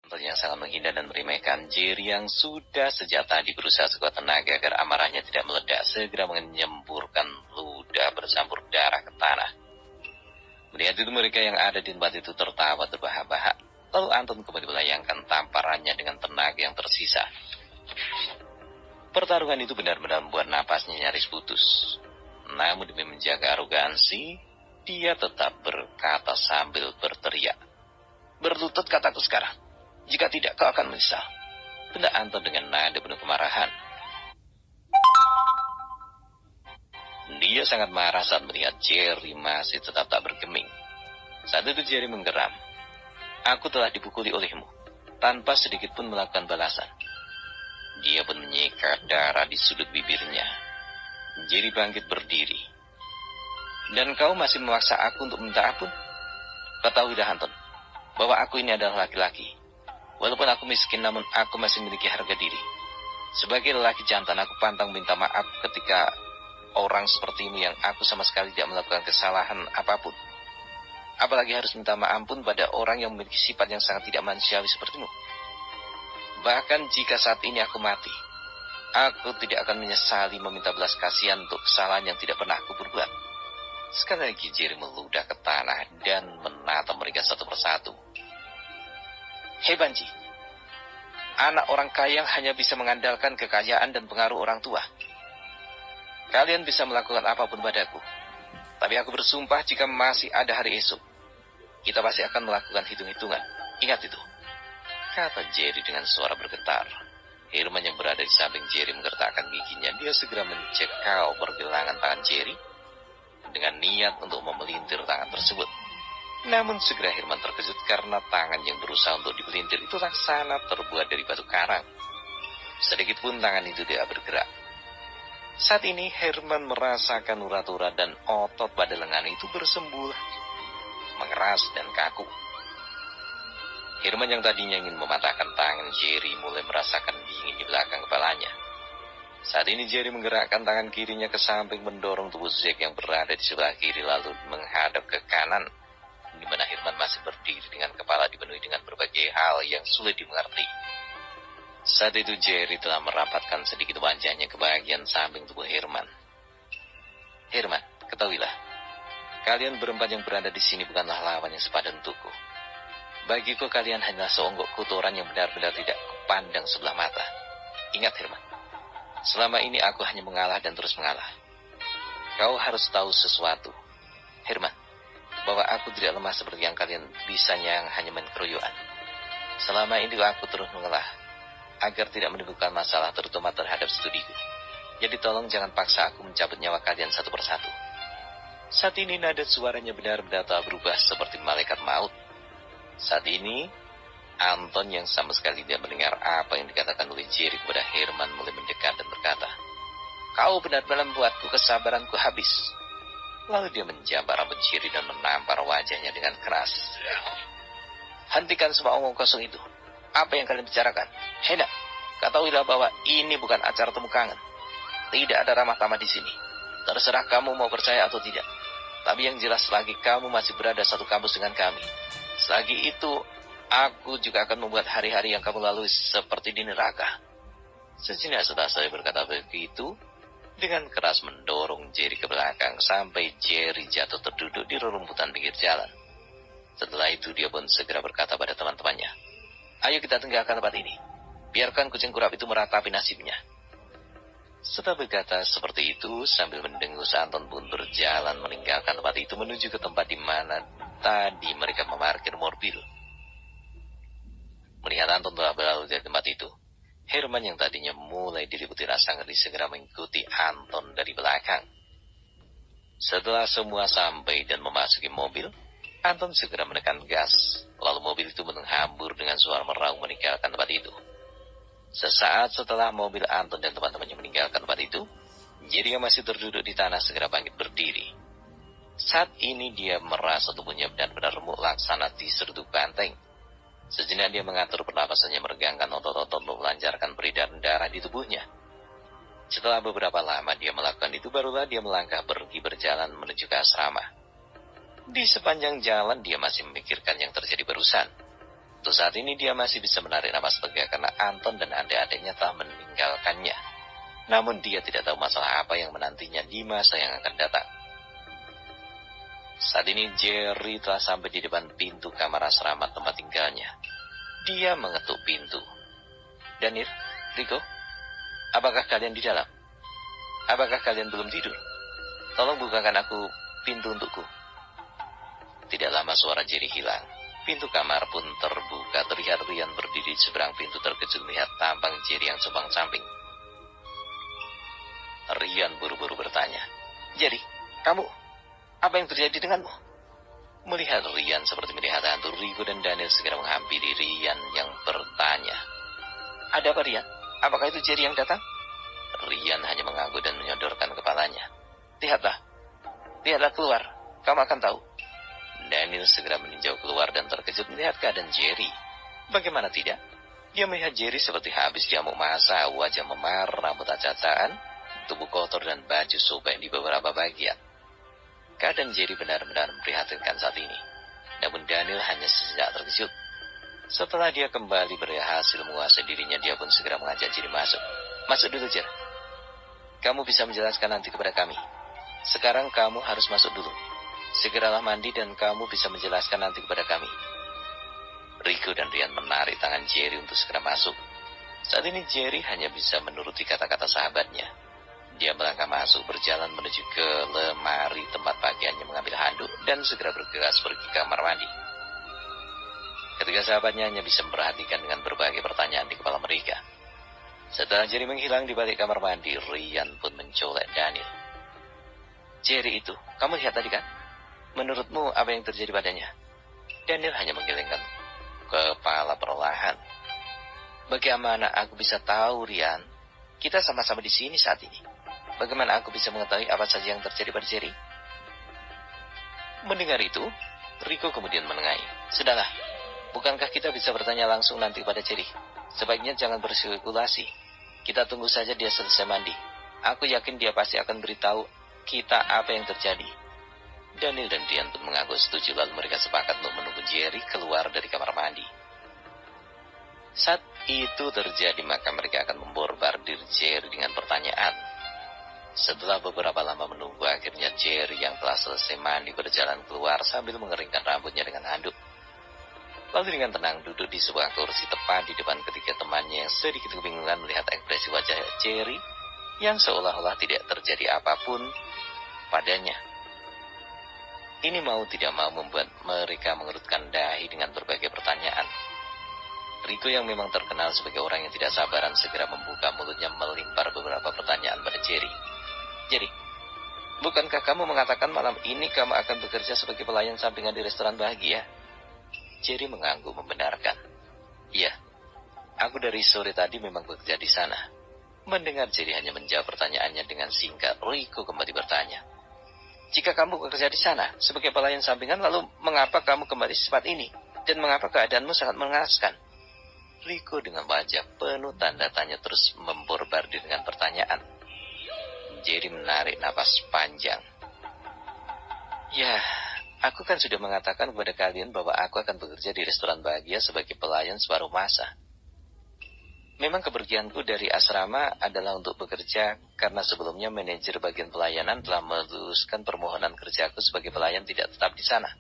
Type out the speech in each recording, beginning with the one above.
Tentunya sangat menghindar dan meremehkan Jerry yang sudah sejak tadi berusaha sekuat tenaga agar amarahnya tidak meledak, segera menyemburkan ludah bercampur darah ke tanah. Melihat itu mereka yang ada di tempat itu tertawa terbahak-bahak. Lalu Anton kembali melayangkan tamparannya dengan tenaga yang tersisa. Pertarungan itu benar-benar membuat napasnya nyaris putus. Namun demi menjaga arogansi, dia tetap berkata sambil berteriak. "Berlutut kataku sekarang. Jika tidak, kau akan menyesal." Bentak Anton dengan nada penuh kemarahan. Dia sangat marah saat melihat Jerry masih tetap tak bergeming. Saat itu Jerry menggeram. "Aku telah dipukuli olehmu, tanpa sedikit pun melakukan balasan." Dia pun menyikat darah di sudut bibirnya. Jerry bangkit berdiri. "Dan kau masih memaksa aku untuk minta ampun? Ketahuilah Anton, bahwa aku ini adalah laki-laki. Walaupun aku miskin, namun aku masih memiliki harga diri. Sebagai lelaki jantan, aku pantang minta maaf ketika orang sepertimu yang aku sama sekali tidak melakukan kesalahan apapun. Apalagi harus minta maaf pun pada orang yang memiliki sifat yang sangat tidak manusiawi sepertimu. Bahkan jika saat ini aku mati, aku tidak akan menyesali meminta belas kasihan untuk kesalahan yang tidak pernah aku berbuat." Sekali lagi Jerry meludah ke tanah dan menatap mereka satu persatu. "Hei Banji, anak orang kaya hanya bisa mengandalkan kekayaan dan pengaruh orang tua. Kalian bisa melakukan apapun padaku, tapi aku bersumpah jika masih ada hari esok, kita pasti akan melakukan hitung-hitungan. Ingat itu," kata Jerry dengan suara bergetar. Herman yang berada di samping Jerry menggertakkan giginya. Dia segera mencekal pergelangan tangan Jerry dengan niat untuk memelintir tangan tersebut. Namun segera Herman terkejut karena tangan yang berusaha untuk dipelintir itu laksana terbuat dari batu karang. Sedikit pun tangan itu tidak bergerak. Saat ini Herman merasakan urat-urat dan otot pada lengan itu bersembul, mengeras dan kaku. Herman yang tadinya ingin mematahkan tangan Jerry mulai merasakan dingin di belakang kepalanya. Saat ini Jerry menggerakkan tangan kirinya ke samping mendorong tubuh Zack yang berada di sebelah kiri lalu menghadap ke kanan, di mana Herman masih berdiri dengan kepala dipenuhi dengan berbagai hal yang sulit dimengerti. Saat itu Jerry telah merapatkan sedikit wajahnya ke bagian samping tubuh Herman. "Herman, ketahuilah, kalian berempat yang berada di sini bukanlah lawan yang sepadan untukku. Bagiku kalian hanyalah seonggok kotoran yang benar-benar tidak kupandang sebelah mata. Ingat Herman, selama ini aku hanya mengalah dan terus mengalah. Kau harus tahu sesuatu, Herman, bahwa aku tidak lemah seperti yang kalian bisanya yang hanya main keroyokan. Selama ini aku terus mengalah, agar tidak menimbulkan masalah terutama terhadap studiku. Jadi tolong jangan paksa aku mencabut nyawa kalian satu persatu." Saat ini nada suaranya benar-benar telah berubah seperti malaikat maut. Saat ini, Anton yang sama sekali tidak mendengar apa yang dikatakan oleh Jerry kepada Herman mulai mendekat dan berkata, "Kau benar-benar membuatku kesabaranku habis." Lalu dia menjambar rambut Jerry dan menampar wajahnya dengan keras. "Hentikan semua omong kosong itu. Apa yang kalian bicarakan? Hendak, ketahuilah bahwa ini bukan acara temu kangen. Tidak ada ramah tamah di sini. Terserah kamu mau percaya atau tidak. Tapi yang jelas selagi kamu masih berada satu kampus dengan kami, selagi itu aku juga akan membuat hari-hari yang kamu lalui seperti di neraka." Sejenak setelah saya berkata begitu, dengan keras mendorong Jerry ke belakang sampai Jerry jatuh terduduk di rerumputan pinggir jalan. Setelah itu dia pun segera berkata pada teman-temannya, "Ayo kita tinggalkan tempat ini. Biarkan kucing kurap itu meratapi nasibnya." Setelah berkata seperti itu, sambil mendengus Anton pun berjalan meninggalkan tempat itu menuju ke tempat di mana tadi mereka memarkir mobil. Melihat Anton telah berlalu dari tempat itu, Herman yang tadinya mulai diliputi rasa ngeri segera mengikuti Anton dari belakang. Setelah semua sampai dan memasuki mobil, Anton segera menekan gas, lalu mobil itu menghambur dengan suara meraung meninggalkan tempat itu. Sesaat setelah mobil Anton dan teman-temannya meninggalkan tempat itu, Jerry yang masih terduduk di tanah segera bangkit berdiri. Saat ini dia merasa tubuhnya benar-benar remuk laksana diseruduk banteng. Sejenak dia mengatur pernapasannya meregangkan otot-otot untuk melancarkan peredaran darah di tubuhnya. Setelah beberapa lama dia melakukan itu, barulah dia melangkah pergi berjalan menuju ke asrama. Di sepanjang jalan dia masih memikirkan yang terjadi barusan. Untuk saat ini dia masih bisa menarik napas lega karena Anton dan adik-adiknya telah meninggalkannya. Namun dia tidak tahu masalah apa yang menantinya di masa yang akan datang. Saat ini Jerry telah sampai di depan pintu kamar asrama tempat tinggalnya. Dia mengetuk pintu. Daniel, Rico, apakah kalian di dalam? Apakah kalian belum tidur? Tolong bukakan aku pintu untukku. Tidak lama suara Jerry hilang. Pintu kamar pun terbuka. Terlihat Ryan berdiri di seberang pintu terkejut melihat tampang Jerry yang sombong samping. Ryan buru-buru bertanya, Jerry, kamu, apa yang terjadi denganmu? Melihat Ryan seperti melihat hantu, Rico dan Daniel segera menghampiri Ryan yang bertanya, ada apa Ryan? Apakah itu Jerry yang datang? Ryan hanya mengangguk dan menyodorkan kepalanya. Lihatlah keluar, kamu akan tahu. Daniel segera meninjau keluar dan terkejut melihat keadaan Jerry. Bagaimana tidak? Dia melihat Jerry seperti habis diamuk massa, wajah memar, rambut acak-acakan, tubuh kotor dan baju sobek di beberapa bagian. Keadaan Jerry benar-benar memprihatinkan saat ini. Namun Daniel hanya sejenak terkejut. Setelah dia kembali berhasil menguasai dirinya, dia pun segera mengajak Jerry masuk. Masuk dulu, Jerry. Kamu bisa menjelaskan nanti kepada kami. Sekarang kamu harus masuk dulu. Segeralah mandi dan kamu bisa menjelaskan nanti kepada kami. Rico dan Ryan menarik tangan Jerry untuk segera masuk. Saat ini Jerry hanya bisa menuruti kata-kata sahabatnya. Dia melangkah masuk, berjalan menuju ke lemari tempat pakaiannya, mengambil handuk dan segera bergegas pergi ke kamar mandi. Ketika sahabatnya hanya bisa memperhatikan dengan berbagai pertanyaan di kepala mereka. Setelah Jerry menghilang di balik kamar mandi, Ryan pun mencolek Daniel. Jerry itu, kamu lihat tadi kan? Menurutmu apa yang terjadi padanya? Daniel hanya menggelengkan kepala perlahan. Bagaimana aku bisa tahu, Ryan? Kita sama-sama di sini saat ini. Bagaimana aku bisa mengetahui apa saja yang terjadi pada Jerry? Mendengar itu, Rico kemudian menengahi. Sudahlah, bukankah kita bisa bertanya langsung nanti pada Jerry? Sebaiknya jangan berspekulasi. Kita tunggu saja dia selesai mandi. Aku yakin dia pasti akan beritahu kita apa yang terjadi. Daniel dan Ryan pun mengaku setuju, lalu mereka sepakat untuk menunggu Jerry keluar dari kamar mandi. Saat itu terjadi, maka mereka akan memborbardir Jerry dengan pertanyaan. Setelah beberapa lama menunggu, akhirnya Jerry yang telah selesai mandi berjalan keluar sambil mengeringkan rambutnya dengan handuk. Lalu dengan tenang duduk di sebuah kursi tepat di depan ketiga temannya yang sedikit kebingungan melihat ekspresi wajah Jerry yang seolah-olah tidak terjadi apapun padanya. Ini mau tidak mau membuat mereka mengerutkan dahi dengan berbagai pertanyaan. Rico yang memang terkenal sebagai orang yang tidak sabaran segera membuka mulutnya melimpar beberapa pertanyaan pada Jerry. Jerry, bukankah kamu mengatakan malam ini kamu akan bekerja sebagai pelayan sampingan di restoran Bahagia? Jerry mengangguk membenarkan. Iya, aku dari sore tadi memang bekerja di sana. Mendengar Jerry hanya menjawab pertanyaannya dengan singkat, Rico kembali bertanya. Jika kamu bekerja di sana sebagai pelayan sampingan, lalu mengapa kamu kembali secepat ini? Dan mengapa keadaanmu sangat mengenaskan? Rico dengan wajah penuh tanda tanya terus memborbardir dengan pertanyaan. Jerry menarik napas panjang. Ya, aku kan sudah mengatakan kepada kalian bahwa aku akan bekerja di restoran Bahagia sebagai pelayan separuh masa. Memang kepergianku dari asrama adalah untuk bekerja karena sebelumnya manajer bagian pelayanan telah meluluskan permohonan kerjaku sebagai pelayan tidak tetap di sana.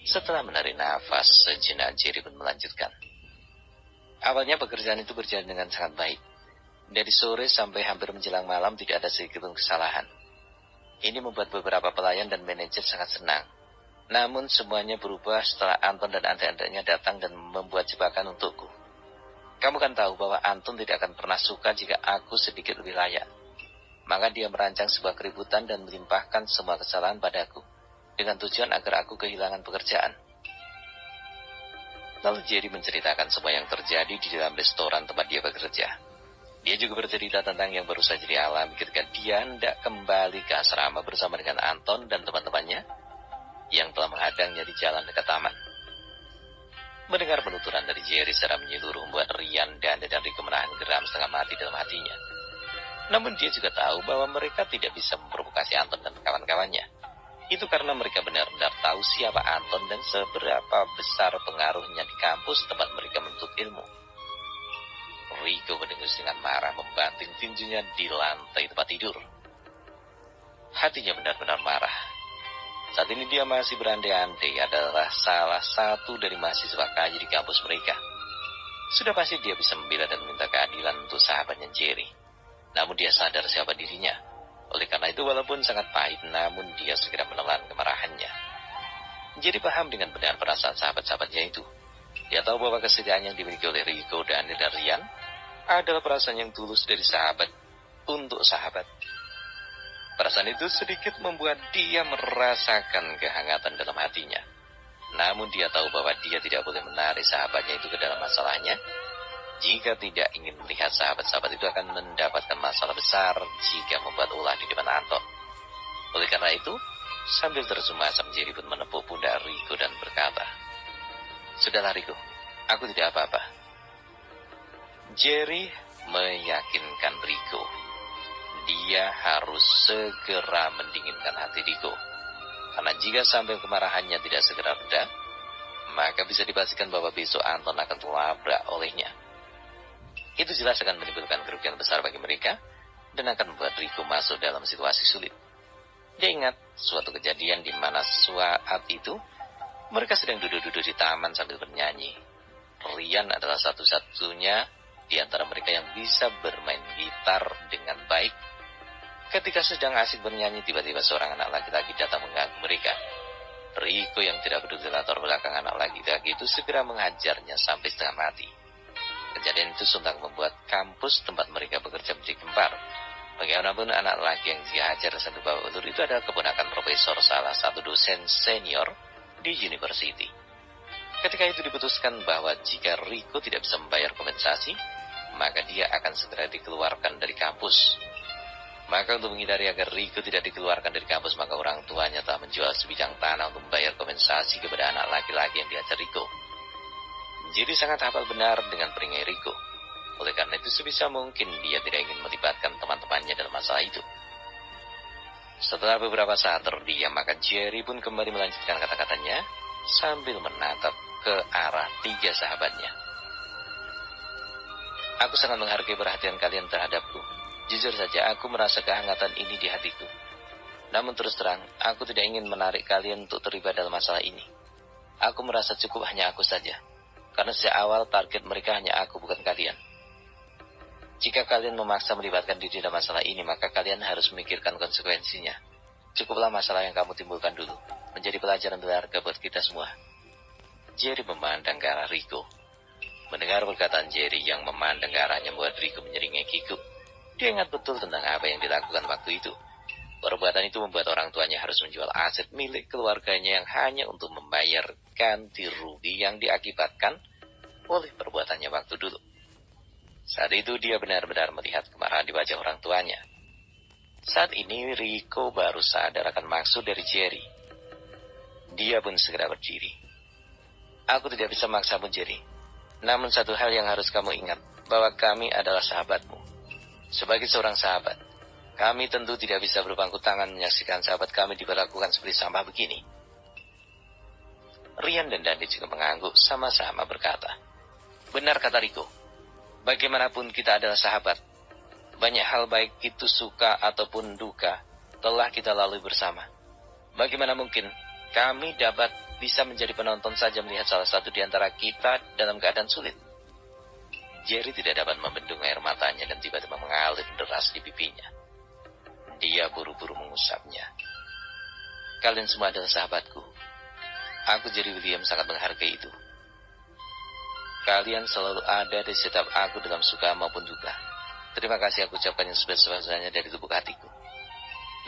Setelah menarik nafas sejenak, Jerry pun melanjutkan. Awalnya pekerjaan itu berjalan dengan sangat baik. Dari sore sampai hampir menjelang malam tidak ada sedikit pun kesalahan. Ini membuat beberapa pelayan dan manajer sangat senang. Namun semuanya berubah setelah Anton dan adik-adiknya datang dan membuat jebakan untukku. Kamu kan tahu bahwa Anton tidak akan pernah suka jika aku sedikit lebih layak. Maka dia merancang sebuah keributan dan melimpahkan semua kesalahan padaku, dengan tujuan agar aku kehilangan pekerjaan. Lalu Jerry menceritakan semua yang terjadi di dalam restoran tempat dia bekerja. Dia juga bercerita tentang yang baru saja dialami ketika dia hendak kembali ke asrama bersama dengan Anton dan teman-temannya yang telah menghadangnya di jalan dekat taman. Mendengar penuturan dari Jerry secara menyeluruh membuat Ryan, Daniel dan Rico menahan geram setengah mati dalam hatinya. Namun dia juga tahu bahwa mereka tidak bisa memprovokasi Anton dan kawan-kawannya. Itu karena mereka benar-benar tahu siapa Anton dan seberapa besar pengaruhnya di kampus tempat mereka menuntut ilmu. Rico mendengus dengan marah membanting tinjunya di lantai tempat tidur. Hatinya benar-benar marah. Saat ini dia masih berandai-andai adalah salah satu dari mahasiswa kaya di kampus mereka. Sudah pasti dia bisa membela dan meminta keadilan untuk sahabatnya Jerry. Namun dia sadar siapa dirinya. Oleh karena itu walaupun sangat pahit, namun dia segera menelan kemarahannya. Jerry paham dengan benar perasaan sahabat-sahabatnya itu. Dia tahu bahwa kesetiaan yang dimiliki oleh Rico, Daniel, dan Rian adalah perasaan yang tulus dari sahabat untuk sahabat. Perasaan itu sedikit membuat dia merasakan kehangatan dalam hatinya. Namun dia tahu bahwa dia tidak boleh menarik sahabatnya itu ke dalam masalahnya. Jika tidak ingin melihat sahabat-sahabat itu akan mendapatkan masalah besar jika membuat ulah di depan Anton. Oleh karena itu, sambil tersenyum asam Jerry pun menepuk pundak Rico dan berkata, "Sudahlah Rico, aku tidak apa-apa." Jerry meyakinkan Rico. Dia harus segera mendinginkan hati Rico. Karena jika sampai kemarahannya tidak segera reda, maka bisa dipastikan bahwa besok Anton akan terlabrak olehnya. Itu jelas akan menimbulkan kerugian besar bagi mereka dan akan membuat Rico masuk dalam situasi sulit. Dia ingat suatu kejadian di mana saat itu mereka sedang duduk-duduk di taman sambil bernyanyi. Rian adalah satu-satunya di antara mereka yang bisa bermain gitar dengan baik. Ketika sedang asik bernyanyi, tiba-tiba seorang anak laki-laki datang mengganggu mereka. Rico yang tidak peduli latar belakang anak laki-laki itu segera menghajarnya sampai setengah mati. Kejadian itu sontak membuat kampus tempat mereka bekerja menjadi gempar. Bagaimanapun anak laki yang dihajar sambil bawa ulur itu adalah keponakan profesor salah satu dosen senior di university. Ketika itu diputuskan bahwa jika Rico tidak bisa membayar kompensasi, maka dia akan segera dikeluarkan dari kampus. Maka untuk menghindari agar Rico tidak dikeluarkan dari kampus, maka orang tuanya telah menjual sebidang tanah untuk membayar kompensasi kepada anak laki-laki yang dihajar Rico. Jadi sangat hafal benar dengan peringai Rico. Oleh karena itu sebisa mungkin dia tidak ingin melibatkan teman-temannya dalam masalah itu. Setelah beberapa saat terdiam, maka Jerry pun kembali melanjutkan kata-katanya sambil menatap ke arah tiga sahabatnya. "Aku sangat menghargai perhatian kalian terhadapku. Jujur saja, aku merasa kehangatan ini di hatiku. Namun terus terang, aku tidak ingin menarik kalian untuk terlibat dalam masalah ini. Aku merasa cukup hanya aku saja. Karena sejak awal target mereka hanya aku, bukan kalian. Jika kalian memaksa melibatkan diri dalam masalah ini, maka kalian harus memikirkan konsekuensinya. Cukuplah masalah yang kamu timbulkan dulu. Menjadi pelajaran berharga buat kita semua." Jerry memandang ke arah Rico. Mendengar perkataan Jerry yang memandang ke arahnya membuat Rico menyeringai kikuk. Dia ingat betul tentang apa yang dilakukan waktu itu. Perbuatan itu membuat orang tuanya harus menjual aset milik keluarganya yang hanya untuk membayar ganti rugi yang diakibatkan oleh perbuatannya waktu dulu. Saat itu dia benar-benar melihat kemarahan di wajah orang tuanya. Saat ini Rico baru sadar akan maksud dari Jerry. Dia pun segera berdiri. "Aku tidak bisa memaksamu, Jerry. Namun satu hal yang harus kamu ingat, bahwa kami adalah sahabatmu. Sebagai seorang sahabat, kami tentu tidak bisa berpangku tangan menyaksikan sahabat kami diperlakukan seperti sampah begini." Rian dan Dandi juga mengangguk sama-sama berkata, "Benar kata Rico. Bagaimanapun kita adalah sahabat. Banyak hal baik itu suka ataupun duka telah kita lalui bersama. Bagaimana mungkin kami dapat bisa menjadi penonton saja melihat salah satu di antara kita dalam keadaan sulit?" Jerry tidak dapat membendung air matanya dan tiba-tiba mengalir deras di pipinya. Dia buru-buru mengusapnya. "Kalian semua adalah sahabatku. Aku, Jerry William, sangat menghargai itu. Kalian selalu ada di setiap aku dalam suka maupun duka. Terima kasih aku ucapkan yang sebesar-besarnya dari lubuk hatiku.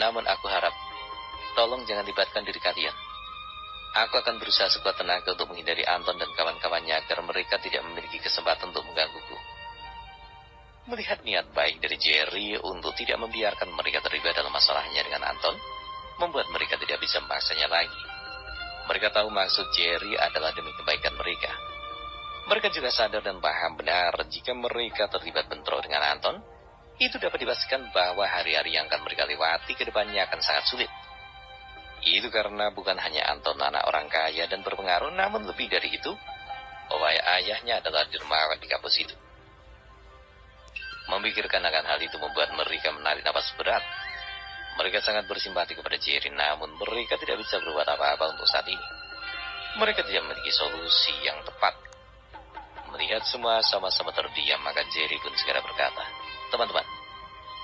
Namun aku harap, tolong jangan libatkan diri kalian. Aku akan berusaha sekuat tenaga untuk menghindari Anton dan kawan-kawannya agar mereka tidak memiliki kesempatan untuk menggangguku." Melihat niat baik dari Jerry untuk tidak membiarkan mereka terlibat dalam masalahnya dengan Anton, membuat mereka tidak bisa memaksanya lagi. Mereka tahu maksud Jerry adalah demi kebaikan mereka. Mereka juga sadar dan paham benar jika mereka terlibat bentrok dengan Anton, itu dapat dipastikan bahwa hari-hari yang akan mereka lewati ke depannya akan sangat sulit. Itu karena bukan hanya Anton anak orang kaya dan berpengaruh, namun lebih dari itu, bahwa ayahnya adalah dermawan di kampus itu. Memikirkan akan hal itu membuat mereka menarik napas berat. Mereka sangat bersimpati kepada Jerry, namun mereka tidak bisa berbuat apa-apa untuk saat ini. Mereka tidak memiliki solusi yang tepat. Melihat semua sama-sama terdiam, maka Jerry pun segera berkata, "Teman-teman,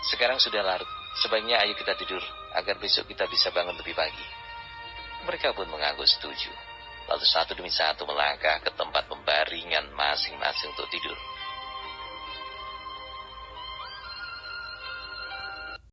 sekarang sudah larut. Sebaiknya ayo kita tidur, agar besok kita bisa bangun lebih pagi." Mereka pun mengaku setuju. Lalu satu demi satu melangkah ke tempat pembaringan masing-masing untuk tidur.